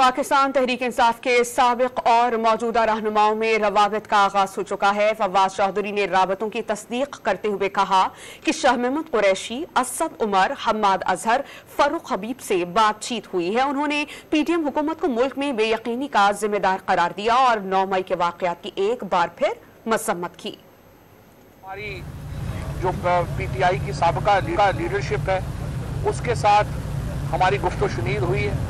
पाकिस्तान तहरीक इंसाफ के साबिक और मौजूदा रहनुमाओं में रवाबित का आगाज हो चुका है। फवाद चौधरी ने राबतों की तस्दीक करते हुए कहा कि शाह महमूद कुरैशी, असद उमर, हम्माद अजहर, फरूख हबीब से बातचीत हुई है। उन्होंने पीटीएम हुकूमत को मुल्क में बेयकीनी का जिम्मेदार करार दिया और 9 मई के वाक़यात की एक बार फिर मसम्मत की। हमारी जो पीटीआई की साबिका लीडरशिप है उसके साथ हमारी गुफ्तगू शुनीद हुई है।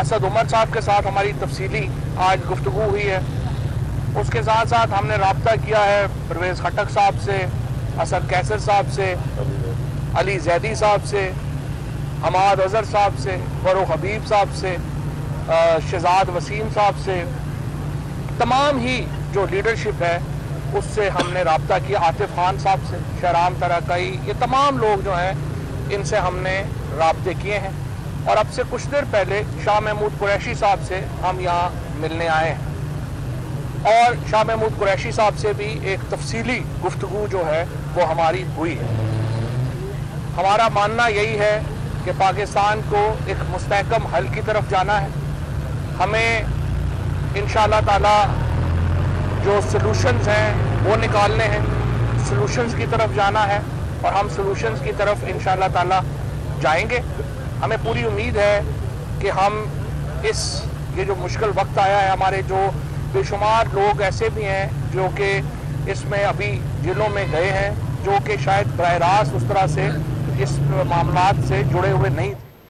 असद उमर साहब के साथ हमारी तफसीली आज गुफ्तगू हुई है। उसके साथ साथ हमने राब्ता किया है परवेज़ खटक साहब से, असद कैसर साहब से, अली जैदी साहब से, हम्माद अजहर साहब से, फरूख हबीब साहब से, शहजाद वसीम साहब से, तमाम ही जो लीडरशिप है उससे हमने राब्ता किया। आतिफ खान साहब से, शहराम तरकई, ये तमाम लोग जो हैं इनसे हमने राब्ते किए हैं। और अब से कुछ देर पहले शाह महमूद कुरैशी साहब से हम यहाँ मिलने आए हैं और शाह महमूद कुरैशी साहब से भी एक तफसीली गुफ्तगू जो है वो हमारी हुई है। हमारा मानना यही है कि पाकिस्तान को एक मुस्तहकम हल की तरफ जाना है। हमें इंशाअल्लाह ताला जो सलूशंस हैं वो निकालने हैं, सलूशंस की तरफ जाना है और हम सलूशंस की तरफ इंशाअल्लाह ताला जाएंगे। हमें पूरी उम्मीद है कि हम ये जो मुश्किल वक्त आया है, हमारे जो बेशुमार लोग ऐसे भी हैं जो कि इसमें अभी जेलों में गए हैं, जो कि शायद बराह रास्त उस तरह से इस मामलात से जुड़े हुए नहीं थे।